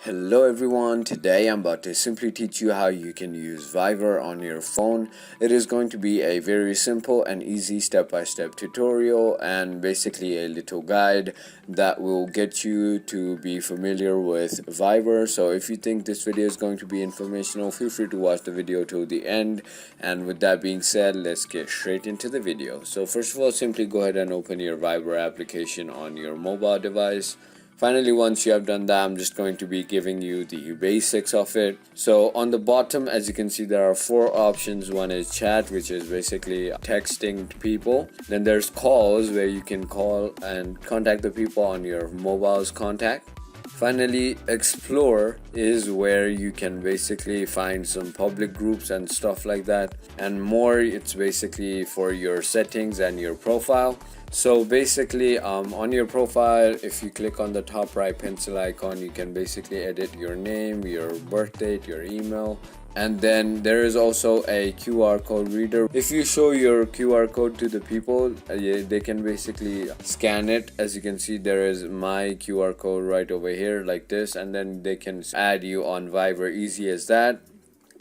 Hello everyone, today I'm about to simply teach you how you can use Viber on your phone. It is going to be a very simple and easy step-by-step tutorial and basically a little guide that will get you to be familiar with Viber. So if you think this video is going to be informational, feel free to watch the video till the end. And with that being said, let's get straight into the video. So first of all, simply go ahead and open your Viber application on your mobile device. Finally, once you have done that, I'm just going to be giving you the basics of it. So on the bottom, as you can see, there are four options. One is chat, which is basically texting to people. Then there's calls, where you can call and contact the people on your mobile's contact. Finally, explore is where you can basically find some public groups and stuff like that. And more, it's basically for your settings and your profile. So basically on your profile, if you click on the top right pencil icon, you can basically edit your name, your birth date, your email. And then there is also a QR code reader. If you show your QR code to the people, they can basically scan it. As you can see, there is my QR code right over here like this, and then they can add you on Viber, easy as that.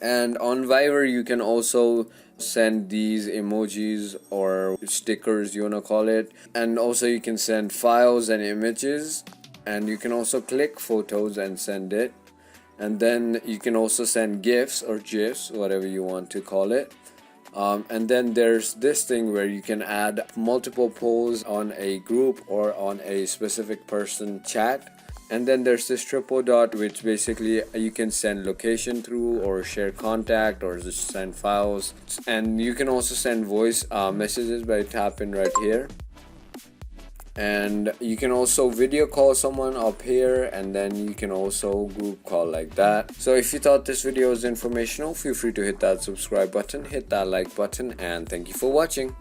And on Viber, you can also send these emojis or stickers, you wanna call it. And also you can send files and images, and you can also click photos and send it. And then you can also send GIFs or GIFs, whatever you want to call it. And then there's this thing where you can add multiple polls on a group or on a specific person chat. And then there's this triple dot, which basically you can send location through, or share contact, or just send files. And you can also send voice messages by tapping right here. And you can also video call someone up here, and then you can also group call like that. So if you thought this video was informational, feel free to hit that subscribe button, hit that like button, and thank you for watching.